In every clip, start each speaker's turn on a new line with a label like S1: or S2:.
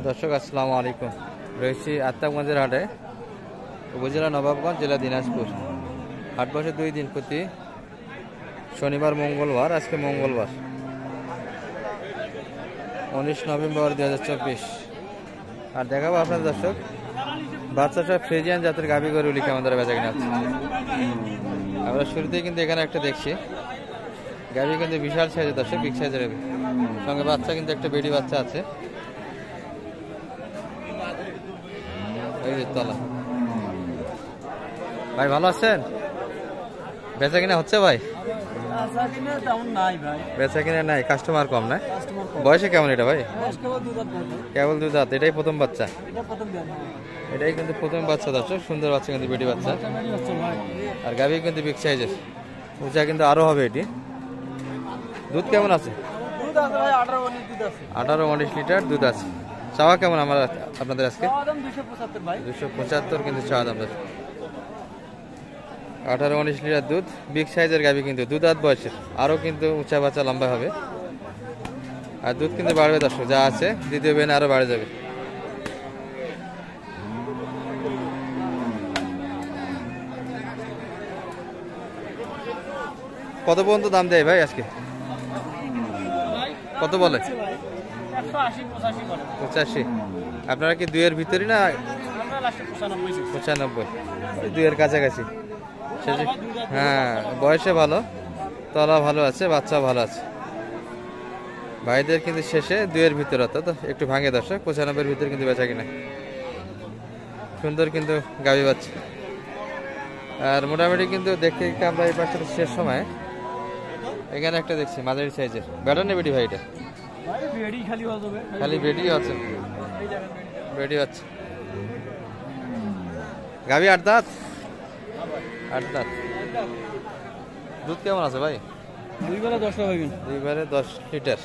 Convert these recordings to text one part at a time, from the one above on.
S1: দর্শক আসসালামু আলাইকুম। রয়েছি আত্মাগঞ্জের হাটে, উপজেলা নবাবগঞ্জ, জেলা দিনাজপুর। হাট বসে 2 দিন প্রতি শনিবার মঙ্গলবার। আজকে মঙ্গলবার 19 নভেম্বর 2024। আর দেখাবো আপনাদের দর্শক বাচ্চা সব ফ্রিজিয়ান জাতের গাভী গরুগুলি কেমন দ্বারা বেচা কিনা হচ্ছে। আমরা শুরুতেই কিন্তু এখানে একটা দেখছি গাভী, কিন্তু বিশাল সাইজের দর্শক, বিগ সাইজের গাভী, সঙ্গে বাচ্চা কিন্তু একটা বেডি বাচ্চা আছে। এই যে তলা। ভাই ভালো আছেন? বেচা কিনা হচ্ছে ভাই? বেচা কিনা নাই, কাস্টমার কম না? বয়সে কেমন এটা ভাই? কেবল 2 দাঁত। এটাই প্রথম বাচ্চা? এটাই কিন্তু প্রথম বাচ্চা দর্শক, সুন্দর বাচ্চা কিন্তু বেটি বাচ্চা। আর গাভী কিন্তু বিগ সাইজের, উঁচা কিন্তু আরো হবে। এটি দুধ কেমন আছে? 18-19 লিটার দুধ আছে। চাওয়া কেমন আমার আপনাদের আজকে? 275 কিন্তু চাওয়া দাম। 18-19 লিটার দুধ, বিগ সাইজের গাভী, কিন্তু 2 দাঁত বয়সের, আরো কিন্তু উঁচা বাচ্চা লম্বা হবে। আর দুধ কিন্তু বাড়বে দর্শক, যা আছে দ্বিতীয় বেনে আরো বাড়ে যাবে। কত পর্যন্ত দাম দেয় ভাই আজকে? কত বলে? 85। আপনারা কি 2-এর ভিতরই না? 95, 2-এর কাছাকাছি। হ্যাঁ, বয়সে ভালো, তলা ভালো আছে, বাচ্চা ভালো আছে। ভাইদের কিন্তু শেষে 2-এর ভিতর, অর্থাৎ একটু ভাঙে দর্শক। 95-এর ভিতরে কিন্তু বেচা কিনা। সুন্দর কিন্তু গাভী বাচ্চা। আর মোটামুটি কিন্তু দেখতে দেখতে আমরা এই পাশে শেষ সময় এখানে একটা দেখছি মাঝারি সাইজের। ব্যাটার নেই বেটি ভাই? এটা খালি বেডি আছে, বেডি আছে। গাভী 8 দাঁত? 8 দাঁত। দুধ কেমন আছে ভাই?
S2: 2 বেলা 10 হবে।
S1: 2 বারে 10 লিটার।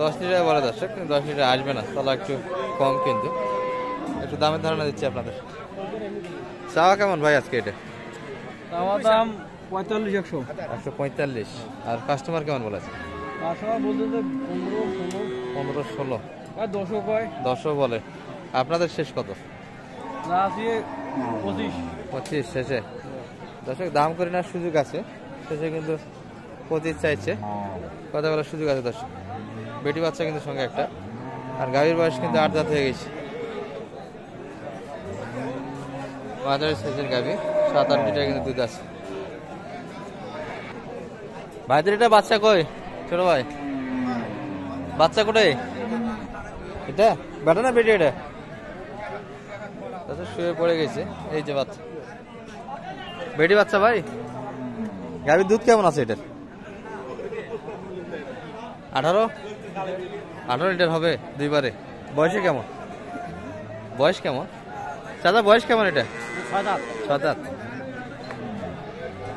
S1: দশ লিটার বলে দর্শক, কিন্তু 10 লিটার আসবে না, তাহলে একটু কম। কিন্তু একটু দামের ধারণা দিচ্ছি আপনাদের। চাওয়া কেমন ভাই আজকে? এটা
S2: আমার দাম
S1: 145। আর কাস্টমার কেমন বলেছে?
S2: কাস্টমার বলতে
S1: 15-16
S2: আর 10 কয়।
S1: 10 বলে। আপনাদের শেষ কত? 25 শেষে। দর্শক দাম করে নেওয়ার সুযোগ আছে, শেষে কিন্তু 25 চাইছে। কথা বলার সুযোগ আছে দর্শক। বেটি বাচ্চা কিন্তু সঙ্গে একটা। আর গাভীর বয়স কিন্তু 8 দাঁত হয়ে গেছে। মাঝারি সাইজের গাভী, 7-8 লিটার কিন্তু দুধ আছে। ভাইদের এটা বাচ্চা কই? ছোট ভাই, বাচ্চা কোথায়? এটা বেটা না বেটি? এটা শুয়ে পড়ে গেছে। এই যে বাচ্চা, বেটি বাচ্চা ভাই। গাভীর দুধ কেমন আছে এটার? 18 লিটার হবে 2 বারে। বয়সে কেমন? বয়স কেমন চাচা? বয়স কেমন এটা? 6 দাঁত।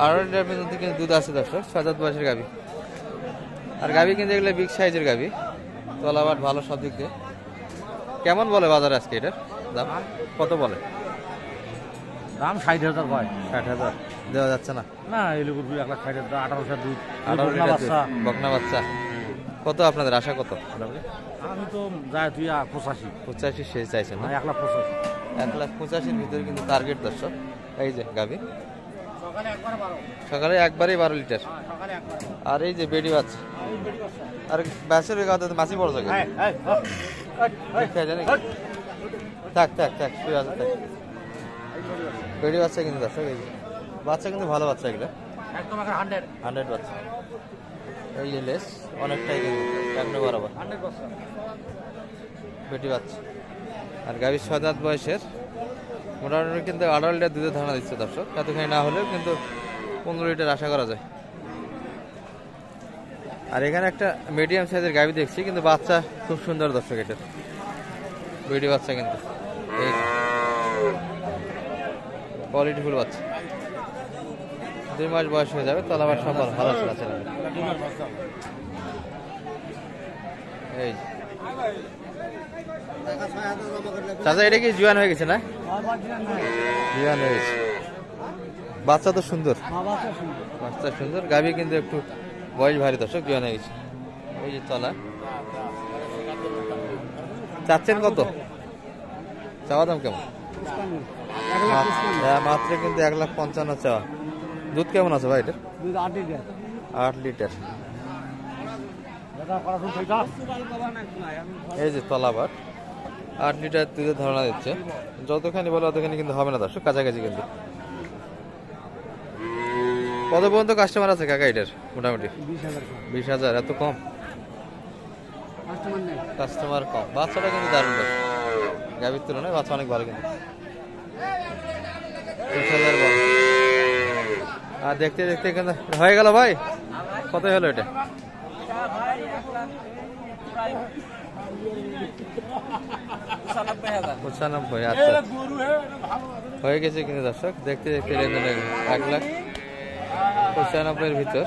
S1: 18 লিটার পর্যন্ত কিন্তু দুধ আছে দর্শক, 6 দাঁত বয়সের গাভী। আর গাভী কিন্তু এগুলো বিগ সাইজের গাভী, তলাবাট ভালো সব দিক দিয়ে। কেমন বলে বাজারে আজকে এটার দাম? কত বলে
S2: দাম? 60,000 কয়।
S1: 60,000 দেওয়া যাচ্ছে না?
S2: না, এগুলো 1,60,000। 18 দুধ,
S1: 18 লিটার বকনা বাচ্চা। কত আপনাদের আশা? কত?
S2: আমি তো যাই তুই 85
S1: শেষ চাইছেন না?
S2: 1,85,000।
S1: 1,85,000 ভিতরে কিন্তু টার্গেট দর্শক। এই যে গাভী সকালে একবারই 12 লিটার। আর এই যে বেডি বাচ্চা। আর ব্যাসের গাতে মাছি বড় থাকে। থাক থাক থাক, শুয়ে আছে, থাক। বেডি বাচ্চা কিন্তু দর্শক, এই বাচ্চা কিন্তু ভালো বাচ্চা, এগুলো
S2: একদম 100
S1: বাচ্চা। এই যে লেস অনেকটাই কিন্তু একদম বরাবর বেটি বাচ্চা। আর গাভীর 6 দাঁত বয়সের, মোটামুটি কিন্তু 18 লিটার দুধের ধারণা দিচ্ছে দর্শক। এতখানি না হলেও কিন্তু 15 লিটার আশা করা যায়। আর এখানে একটা মিডিয়াম সাইজের গাভী দেখছি, কিন্তু বাচ্চা খুব সুন্দর দর্শক। এটার বেটি বাচ্চা কিন্তু এই কোয়ালিটিফুল বাচ্চা। 2 মাস বয়স হয়ে যাবে, তলাবার সব ভালো আছে। এই চাচা, এটা কি জুয়ান হয়ে গেছে না? জুয়ান হয়ে গেছে। বাচ্চা তো সুন্দর, বাচ্চা সুন্দর। গাভী কিন্তু একটু বয়স ভারী দর্শক, জুয়ান হয়ে গেছে। এই যে তলা। চাচ্ছেন কত? চাওয়া দাম কেমন? মাত্র কিন্তু 1,55,000 চাওয়া। দুধ কেমন আছে ভাই এটা? 8 লিটার। এই যে তলাবার 8 লিটার দুধের ধারণা দিচ্ছে। যতখানি বলে অতখানি কিন্তু হবে না দর্শক, কাছাকাছি কিন্তু। কত পর্যন্ত কাস্টমার আছে কাকা এটার? মোটামুটি 20,000। এত কম কাস্টমার? কম। বাচ্চাটা কিন্তু দারুণ, গাভীর তুলনায় বাচ্চা অনেক ভালো কিন্তু। 20,000 বল। আর দেখতে দেখতে কিন্তু হয়ে গেল ভাই। কত হলো এটা? 95,000। আচ্ছা, হয়ে গেছে কিন্তু দর্শক। দেখতে দেখতে লেনদেন 1,95,000 ভিতর।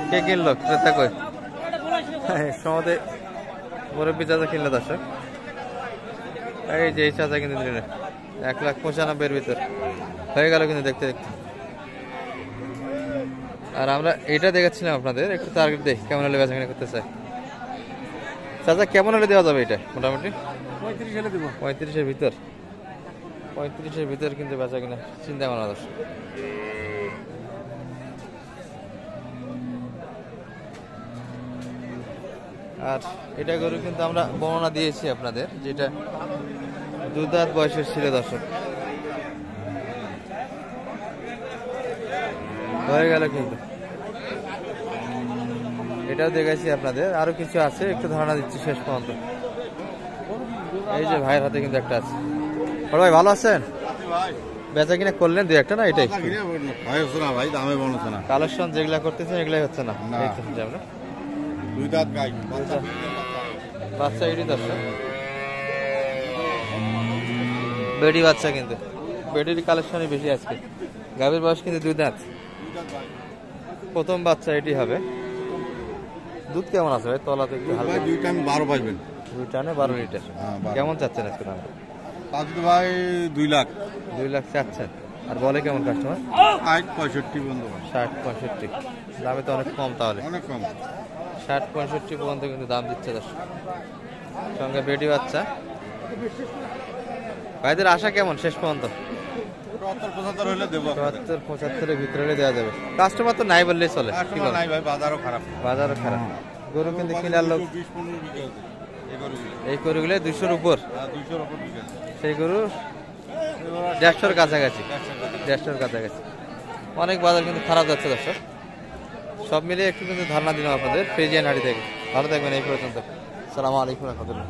S1: কে কিনলো? ক্রেতা কই? সমাধে মুরব্বী চাচা কিনলো দর্শক। এই যে এই চাচা কিন্তু দিলেন 1,95,000 ভিতর। হয়ে গেল কিন্তু দেখতে দেখতে। আর আমরা এটা দেখাচ্ছিলাম আপনাদের, একটু টার্গেট দেখি কেমন হলে বেচাকেনা করতে চাই। চাচা কেমন হলে দেওয়া যাবে এটা? মোটামুটি 35-এর ভিতর। 35-এর ভিতর কিন্তু বেচাকেনা চিন্তা ভাবনা দর্শক। আর এটা গরু কিন্তু আমরা বর্ণনা দিয়েছি আপনাদের, যেটা 2 দাঁত বয়সের ছিল দর্শক। হয়ে গেল কিন্তু। এটাও দেখাইছি আপনাদের, আরো কিছু আছে, একটু ধারণা দিচ্ছি শেষ পর্যন্ত। এই যে ভাইয়ের হাতে কিন্তু একটা আছে। বড় ভাই ভালো আছেন? বেচা কিনা করলেন 2-1টা না? এটাই কালেকশন যেগুলা করতেছেন এগুলাই হচ্ছে না। আমরা
S3: 2 দাঁত গাই
S1: বাচ্চা এটি দর্শক, বেডি বাচ্চা কিন্তু। বেডির কালেকশনই বেশি আজকে। গাভীর বয়স কিন্তু 2 দাঁত। প্রথম বাচ্চা এটি হবে। দুধ কেমন আছে ভাই? তলাতে একটু হালকা।
S3: 2 টাইম 12 পাইবেন।
S1: 2 টানে 12 লিটার। কেমন চাচ্ছেন আজকে দাম?
S3: পাঁচ ভাই 2 লাখ।
S1: 2 লাখ চাচ্ছেন। আর বলে কেমন কাস্টমার?
S3: 65 পর্যন্ত।
S1: 60-65 দামে তো অনেক কম। তাহলে
S3: অনেক কম।
S1: 60-65 পর্যন্ত কিন্তু দাম দিচ্ছে দর্শক। সঙ্গে বেডি বাচ্চা। ভাইদের আশা কেমন শেষ পর্যন্ত?
S3: 70-75 হলে দেবো।
S1: 70-75-এর ভিতরে হলে দেওয়া যাবে। কাস্টমার তো নাই বললেই চলে। কি বলেন?
S3: নাই ভাই, বাজারও খারাপ।
S1: বাজারও খারাপ। গরু কিন্তু কিনার লোক।
S3: 20-15 বিঘা আছে
S1: এই গরুগুলো 200-র উপর।
S3: 200-র উপর বিঘা।
S1: সেই গরু 150-র কাছাকাছি। 150-র কাছাকাছি। অনেক বাজার কিন্তু খারাপ যাচ্ছে দর্শক। সব মিলিয়ে একটু কিন্তু ধারণা দিলাম আপনাদের ফ্রিজিয়ান হাট থেকে। ভালো থাকবেন এই পর্যন্ত। আসসালামু আলাইকুম ওয়া রাহমাতুল্লাহ।